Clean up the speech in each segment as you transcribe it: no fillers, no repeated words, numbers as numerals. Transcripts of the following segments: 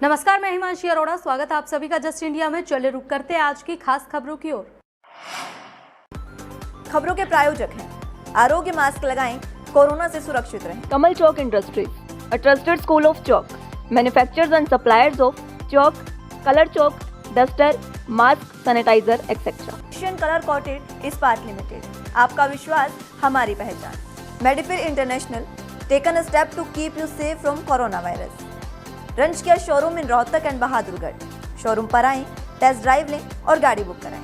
नमस्कार, मैं हिमांशी अरोड़ा। स्वागत है आप सभी का जस्ट इंडिया में। चले रुक करते हैं आज की खास खबरों की ओर। खबरों के प्रायोजक हैं आरोग्य मास्क लगाएं, कोरोना से सुरक्षित रहें। कमल चौक industries, a trusted school of chalk, manufacturers and suppliers of chalk, color chalk, duster, mask, sanitizer, etc. Asian colour coated Ispat limited, आपका विश्वास हमारी पहचान। मेडिफिर international, taken a step to keep you safe from corona virus. रंज किया showroom in Rohtak and Bahadurgarh. Showroom पर आएं, test drive लें और गाड़ी बुक कराएं।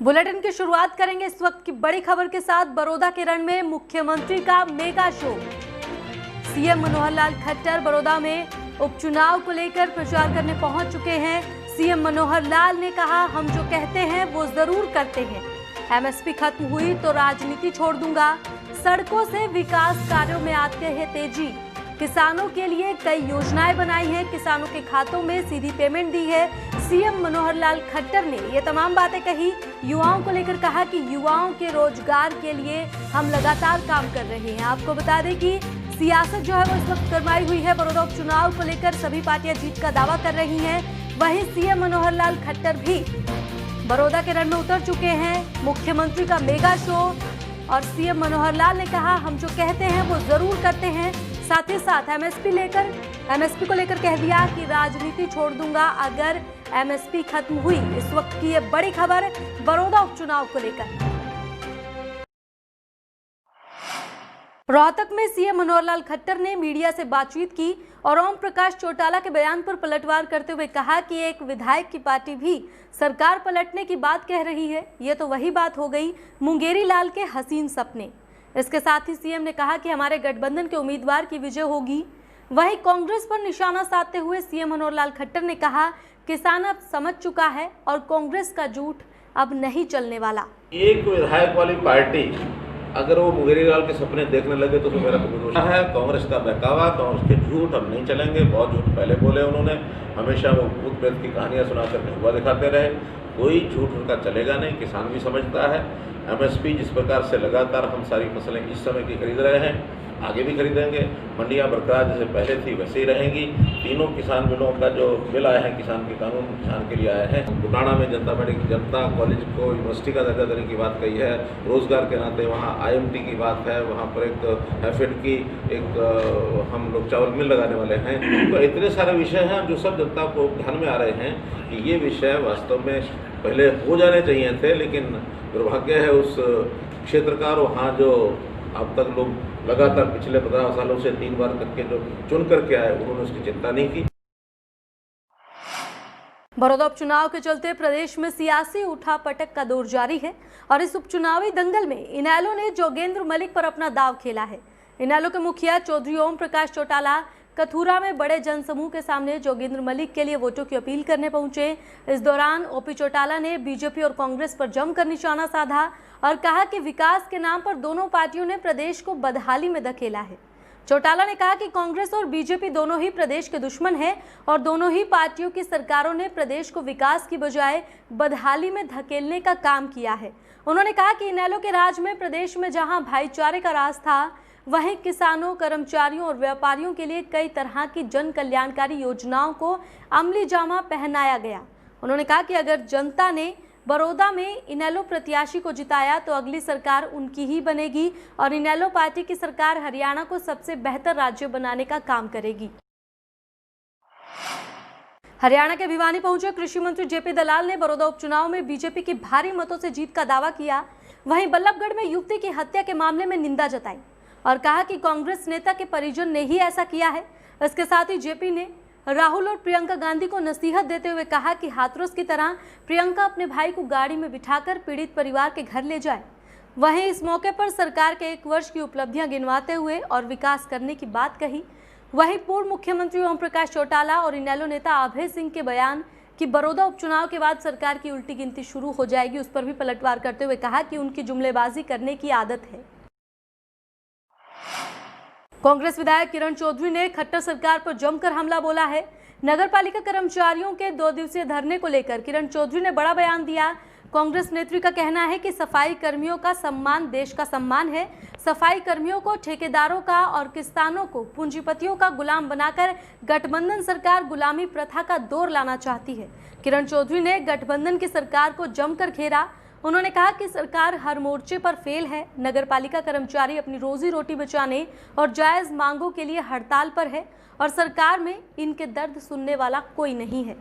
बुलेटिन की शुरुआत करेंगे इस वक्त की बड़ी खबर के साथ। बड़ौदा के रण में मुख्यमंत्री का mega show. CM Manohar Lal Khattar Baroda में उपचुनाव को लेकर प्रचार करने पहुंच चुके हैं। सीएम मनोहर लाल ने कहा, हम जो कहते हैं वो जरूर करते हैं। एमएसपी खत्म हुई तो राजनीति छोड़ दूंगा। सड़कों से विकास कार्यों में आते हैं तेजी। किसानों के लिए कई योजनाएं बनाई हैं, किसानों के खातों में सीधी पेमेंट दी है। सीएम मनोहर लाल खट्टर ने ये तमाम बातें कही। युवाओं को लेकर कहा कि युवाओं के रोजगार के लिए हम लगातार काम कर रहे हैं। आपको बता दें कि सियासत जो है वो इस वक्त गरमाई हुई है। बड़ौदा उपचुनाव को लेकर सभी पार्टियां जीत का दावा कर रही हैं। वहीं सीएम मनोहर लाल खट्टर भी बड़ौदा के रण में उतर चुके हैं। मुख्यमंत्री का मेगा शो और सीएम मनोहर लाल ने कहा, हम जो कहते हैं वो जरूर करते हैं। साथ ही साथ एमएसपी को लेकर कह दिया कि राजनीति छोड़ दूंगा अगर एमएसपी खत्म हुई। इस वक्त की ये बड़ी खबर बड़ौदा उपचुनाव को लेकर। रोहतक में सीएम मनोहर लाल खट्टर ने मीडिया से बातचीत की और ओम प्रकाश चौटाला के बयान पर पलटवार करते हुए कहा कि एक विधायक की पार्टी भी सरकार पलटने की बात कह रही है। ये तो वही बात हो गई मुंगेरी लाल के हसीन सपने। इसके साथ ही सीएम ने कहा कि हमारे गठबंधन के उम्मीदवार की विजय होगी। वहीं कांग्रेस पर निशाना साधते हुए सीएम मनोहर लाल खट्टर ने कहा, किसान अब समझ चुका है और कांग्रेस का झूठ अब नहीं चलने वाला। एक विधायक वाली पार्टी अगर वो मुंगेरी लाल के सपने देखने लगे तो मेरा तो विरोध है। कांग्रेस का बहकावा, कांग्रेस के झूठ अब नहीं चलेंगे। बहुत झूठ पहले बोले उन्होंने, हमेशा वो भूत प्रेत की कहानियां सुनाकर हुआ दिखाते रहे। कोई झूठ उनका चलेगा नहीं। किसान भी समझता है एमएसपी जिस प्रकार से लगातार हम सारी फसलें इस समय की खरीद रहे हैं, आगे भी खरीदेंगे। मंडियां बरकरार जैसे पहले थी वैसे ही रहेंगी। तीनों किसान बिलों का जो बिल आए हैं, किसान के कानून किसान के लिए आए हैं। बुटाना में जनता कॉलेज को यूनिवर्सिटी का दर्जा देने की बात कही है। रोजगार के नाते वहाँ IMT की बात है। वहाँ पर एक एफेड की एक हम लोग चावल मिल लगाने वाले हैं। तो इतने सारे विषय हैं जो सब जनता को ध्यान में आ रहे हैं कि ये विषय वास्तव में पहले हो जाने चाहिए थे, लेकिन दुर्भाग्य है उस क्षेत्र का। वहाँ जो अब तक लोग लगातार पिछले 15 सालों से 3 बार करके जो चुन करके आए, उन्होंने उसकी चिंता नहीं की। बड़ौदा उपचुनाव के चलते प्रदेश में सियासी उठापटक का दौर जारी है और इस उपचुनावी दंगल में इनेलो ने जोगेंद्र मलिक पर अपना दाव खेला है। इनेलो के मुखिया चौधरी ओम प्रकाश चौटाला कथुरा में बड़े जनसमूह के सामने जोगेंद्र मलिक के लिए वोटों की अपील करने पहुंचे। इस दौरान ओपी चौटाला ने बीजेपी और कांग्रेस पर जमकर निशाना साधा और कहा कि विकास के नाम पर दोनों पार्टियों ने प्रदेश को बदहाली में धकेला है। चौटाला ने कहा कि कांग्रेस और बीजेपी दोनों ही प्रदेश के दुश्मन हैं और दोनों ही पार्टियों की सरकारों ने प्रदेश को विकास की बजाय बदहाली में धकेलने का काम किया है। उन्होंने कहा कि इनेलो के राज में प्रदेश में जहां भाईचारे का राज था, वहीं किसानों, कर्मचारियों और व्यापारियों के लिए कई तरह की जन कल्याणकारी योजनाओं को अमली जामा पहनाया गया। उन्होंने कहा कि अगर जनता ने बड़ौदा में इनेलो प्रत्याशी को जिताया तो अगली सरकार उनकी ही बनेगी और इनेलो पार्टी की सरकार हरियाणा को सबसे बेहतर राज्य बनाने का काम करेगी। हरियाणा के भिवानी पहुंचे कृषि मंत्री जेपी दलाल ने बड़ौदा उपचुनाव में बीजेपी की भारी मतों से जीत का दावा किया। वहीं बल्लभगढ़ में युवती की हत्या के मामले में निंदा जताई और कहा कि कांग्रेस नेता के परिजन ने ही ऐसा किया है। इसके साथ ही जेपी ने राहुल और प्रियंका गांधी को नसीहत देते हुए कहा कि हाथरस की तरह प्रियंका अपने भाई को गाड़ी में बिठाकर पीड़ित परिवार के घर ले जाए। वहीं इस मौके पर सरकार के 1 वर्ष की उपलब्धियां गिनवाते हुए और विकास करने की बात कही। वहीं पूर्व मुख्यमंत्री ओम प्रकाश चौटाला और इनेलो नेता अभय सिंह के बयान कि बड़ौदा उपचुनाव के बाद सरकार की उल्टी गिनती शुरू हो जाएगी, उस पर भी पलटवार करते हुए कहा कि उनकी जुमलेबाजी करने की आदत है। कांग्रेस विधायक किरण चौधरी ने खट्टर सरकार पर जमकर हमला बोला है। नगरपालिका कर्मचारियों के 2 दिवसीय धरने को लेकर किरण चौधरी ने बड़ा बयान दिया। कांग्रेस नेत्री का कहना है कि सफाई कर्मियों का सम्मान देश का सम्मान है। सफाई कर्मियों को ठेकेदारों का और किसानों को पूंजीपतियों का गुलाम बनाकर गठबंधन सरकार गुलामी प्रथा का दौर लाना चाहती है। किरण चौधरी ने गठबंधन की सरकार को जमकर घेरा। उन्होंने कहा कि सरकार हर मोर्चे पर फेल है। नगरपालिका कर्मचारी अपनी रोजी रोटी बचाने और जायज मांगों के लिए हड़ताल पर है और सरकार में इनके दर्द सुनने वाला कोई नहीं है।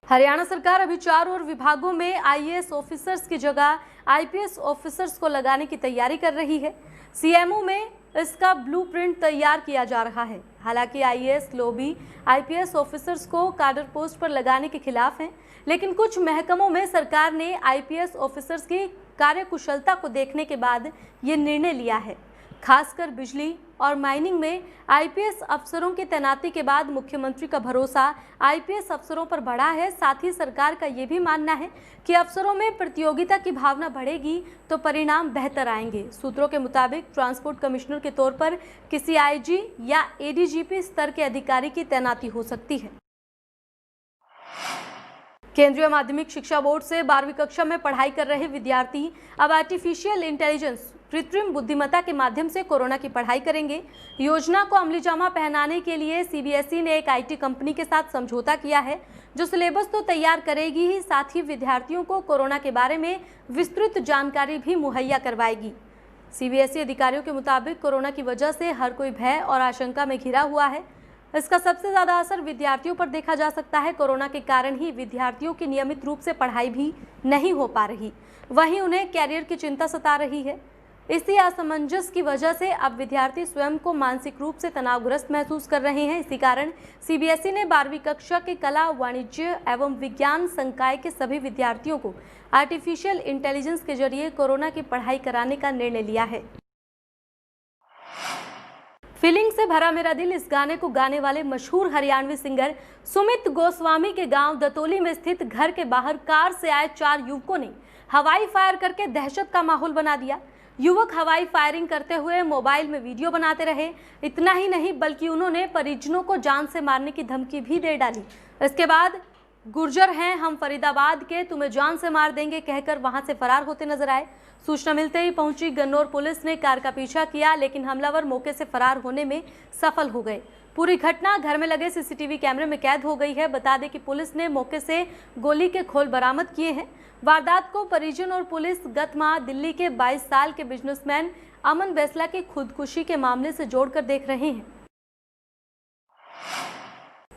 हरियाणा सरकार अभी चारों ओर विभागों में आईएएस ऑफिसर्स की जगह आईपीएस ऑफिसर्स को लगाने की तैयारी कर रही है। सीएमओ में इसका ब्लूप्रिंट तैयार किया जा रहा है। हालांकि आईएएस लॉबी आईपीएस ऑफिसर्स को कैडर पोस्ट पर लगाने के खिलाफ है, लेकिन कुछ महकमों में सरकार ने आईपीएस ऑफिसर्स की कार्यकुशलता को देखने के बाद ये निर्णय लिया है। खासकर बिजली और माइनिंग में आईपीएस अफसरों की तैनाती के बाद मुख्यमंत्री का भरोसा आईपीएस अफसरों पर बढ़ा है। साथ ही सरकार का ये भी मानना है कि अफसरों में प्रतियोगिता की भावना बढ़ेगी तो परिणाम बेहतर आएंगे। सूत्रों के मुताबिक ट्रांसपोर्ट कमिश्नर के तौर पर किसी आईजी या एडीजीपी स्तर के अधिकारी की तैनाती हो सकती है। केंद्रीय माध्यमिक शिक्षा बोर्ड से 12वीं कक्षा में पढ़ाई कर रहे विद्यार्थी अब आर्टिफिशियल इंटेलिजेंस कृत्रिम बुद्धिमत्ता के माध्यम से कोरोना की पढ़ाई करेंगे। योजना को अमलीजामा पहनाने के लिए सीबीएसई ने एक आईटी कंपनी के साथ समझौता किया है, जो सिलेबस तो तैयार करेगी ही, साथ ही विद्यार्थियों को कोरोना के बारे में विस्तृत जानकारी भी मुहैया करवाएगी। सीबीएसई अधिकारियों के मुताबिक कोरोना की वजह से हर कोई भय और आशंका में घिरा हुआ है। इसका सबसे ज्यादा असर विद्यार्थियों पर देखा जा सकता है। कोरोना के कारण ही विद्यार्थियों की नियमित रूप से पढ़ाई भी नहीं हो पा रही, वहीं उन्हें कैरियर की चिंता सता रही है। इसी असमंजस की वजह से अब विद्यार्थी स्वयं को मानसिक रूप से तनावग्रस्त महसूस कर रहे हैं। इसी कारण सीबीएसई ने 12वीं कक्षा के कला, वाणिज्य एवं विज्ञान संकाय के सभी विद्यार्थियों को आर्टिफिशियल इंटेलिजेंस के जरिए कोरोना की पढ़ाई कराने का निर्णय लिया है। फीलिंग से भरा मेरा दिल इस गाने को गाने वाले मशहूर हरियाणवी सिंगर सुमित गोस्वामी के गांव दतोली में स्थित घर के बाहर कार से आए 4 युवकों ने हवाई फायर करके दहशत का माहौल बना दिया। युवक हवाई फायरिंग करते हुए मोबाइल में वीडियो बनाते रहे। इतना ही नहीं बल्कि उन्होंने परिजनों को जान से मारने की धमकी भी दे डाली। इसके बाद गुर्जर हैं हम फरीदाबाद के, तुम्हें जान से मार देंगे कहकर वहां से फरार होते नजर आए। सूचना मिलते ही पहुंची गन्नौर पुलिस ने कार का पीछा किया, लेकिन हमलावर मौके से फरार होने में सफल हो गए। पूरी घटना घर में लगे सीसीटीवी कैमरे में कैद हो गई है। बता दें कि पुलिस ने मौके से गोली के खोल बरामद किए हैं। वारदात को परिजन और पुलिस गत माह दिल्ली के 22 साल के बिजनेसमैन अमन बैसला की खुदकुशी के मामले से जोड़कर देख रहे हैं।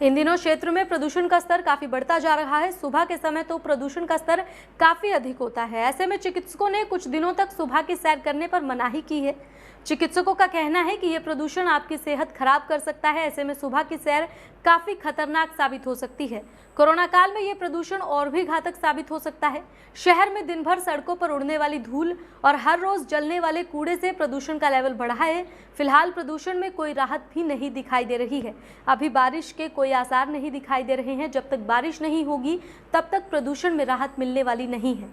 इन दिनों क्षेत्र में प्रदूषण का स्तर काफी बढ़ता जा रहा है। सुबह के समय तो प्रदूषण का स्तर काफी अधिक होता है। ऐसे में चिकित्सकों ने कुछ दिनों तक सुबह की सैर करने पर मनाही की है। चिकित्सकों का कहना है कि यह प्रदूषण आपकी सेहत खराब कर सकता है। ऐसे में सुबह की सैर काफी खतरनाक साबित हो सकती है। कोरोना काल में यह प्रदूषण और भी घातक साबित हो सकता है। शहर में दिन भर सड़कों पर उड़ने वाली धूल और हर रोज जलने वाले कूड़े से प्रदूषण का लेवल बढ़ा है। फिलहाल प्रदूषण में कोई राहत भी नहीं दिखाई दे रही है। अभी बारिश के कोई आसार नहीं दिखाई दे रहे हैं। जब तक बारिश नहीं होगी तब तक प्रदूषण में राहत मिलने वाली नहीं है।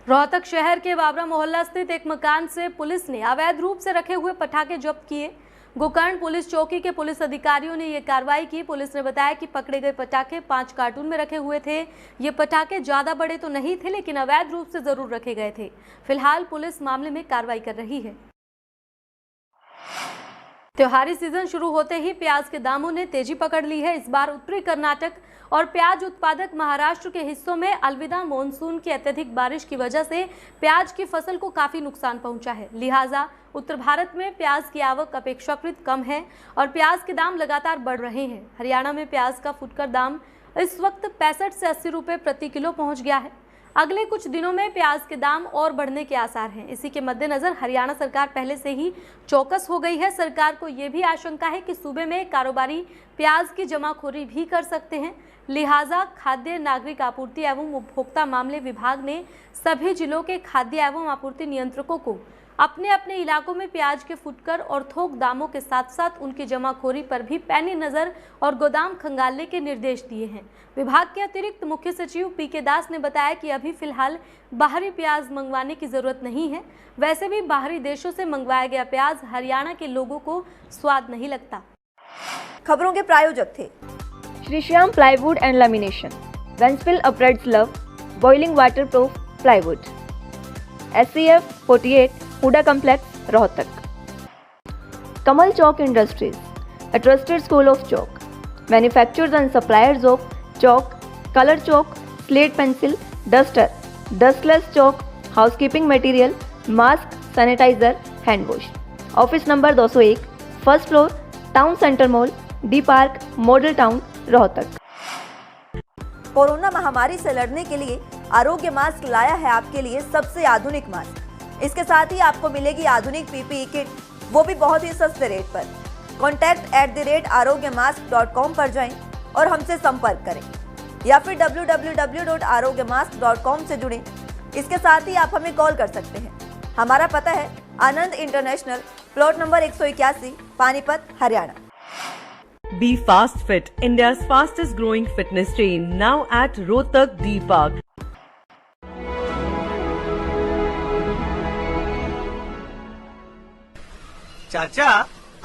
रोहतक शहर के बाबरा मोहल्ला स्थित एक मकान से पुलिस ने अवैध रूप से रखे हुए पटाखे जब्त किए। गोकर्ण पुलिस चौकी के पुलिस अधिकारियों ने यह कार्रवाई की। पुलिस ने बताया कि पकड़े गए पटाखे 5 कार्टून में रखे हुए थे। ये पटाखे ज्यादा बड़े तो नहीं थे, लेकिन अवैध रूप से जरूर रखे गए थे। फिलहाल पुलिस मामले में कार्रवाई कर रही है। त्योहारी सीजन शुरू होते ही प्याज के दामों ने तेजी पकड़ ली है। इस बार उत्तरी कर्नाटक और प्याज उत्पादक महाराष्ट्र के हिस्सों में अलविदा मॉनसून की अत्यधिक बारिश की वजह से प्याज की फसल को काफी नुकसान पहुंचा है। लिहाजा उत्तर भारत में प्याज की आवक अपेक्षाकृत कम है और प्याज के दाम लगातार बढ़ रहे हैं। हरियाणा में प्याज का फुटकर दाम इस वक्त 65 से 80 रुपए प्रति किलो पहुंच गया है। अगले कुछ दिनों में प्याज के दाम और बढ़ने के आसार हैं। इसी के मद्देनजर हरियाणा सरकार पहले से ही चौकस हो गई है। सरकार को यह भी आशंका है कि सूबे में कारोबारी प्याज की जमाखोरी भी कर सकते हैं। लिहाजा खाद्य नागरिक आपूर्ति एवं उपभोक्ता मामले विभाग ने सभी जिलों के खाद्य एवं आपूर्ति नियंत्रकों को अपने अपने इलाकों में प्याज के फुटकर और थोक दामों के साथ साथ उनकी जमाखोरी पर भी पैनी नजर और गोदाम खंगालने के निर्देश दिए हैं। विभाग के अतिरिक्त मुख्य सचिव पीके दास ने बताया कि अभी फिलहाल बाहरी प्याज मंगवाने की जरूरत नहीं है। वैसे भी बाहरी देशों से मंगवाया गया प्याज हरियाणा के लोगों को स्वाद नहीं लगता। खबरों के प्रायोजक थे Shri Shyam Plywood and Lamination, Ventspil Uprights Love, Boiling Waterproof Plywood, SCF 48, Huda Complex, Rohtak. Kamal Chalk Industries, a trusted school of chalk, manufacturers and suppliers of chalk, color chalk, slate pencil, duster, dustless chalk, housekeeping material, mask, sanitizer, hand wash. Office number 201, first floor, Town Center Mall, D Park, Model Town, Rohtak. Corona महामारी से लड़ने के लिए आरोग्य mask लाया है आपके लिए सबसे आधुनिक मास्क। इसके साथ ही आपको मिलेगी आधुनिक पीपीई किट, वो भी बहुत ही सस्ते रेट पर। contact@arogyamask.com पर जाएं और हमसे संपर्क करें या फिर www.arogyamask.com से जुड़ें। इसके साथ ही आप हमें कॉल कर सकते हैं। हमारा पता है Anand international, plot number 181, Panipat, Haryana. Be Fast Fit, India's fastest growing fitness chain, now at Rohtak D Park. चाचा,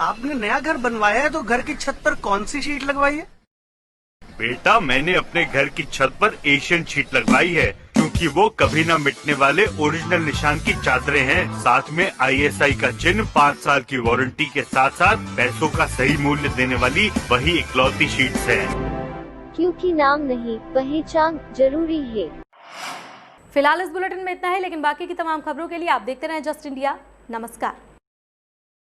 आपने नया घर बनवाया है तो घर की छत पर कौन सी शीट लगवाई है? बेटा, मैंने अपने घर की छत पर एशियन शीट लगवाई है क्योंकि वो कभी न मिटने वाले ओरिजिनल निशान की चादरें हैं। साथ में ISI का चिन्ह, 5 साल की वारंटी के साथ साथ पैसों का सही मूल्य देने वाली वही इकलौती शीट्स हैं। क्योंकि नाम नहीं, पहचान जरूरी है। फिलहाल इस बुलेटिन में इतना है, लेकिन बाकी की तमाम खबरों के लिए आप देखते रहें जस्ट इंडिया। नमस्कार।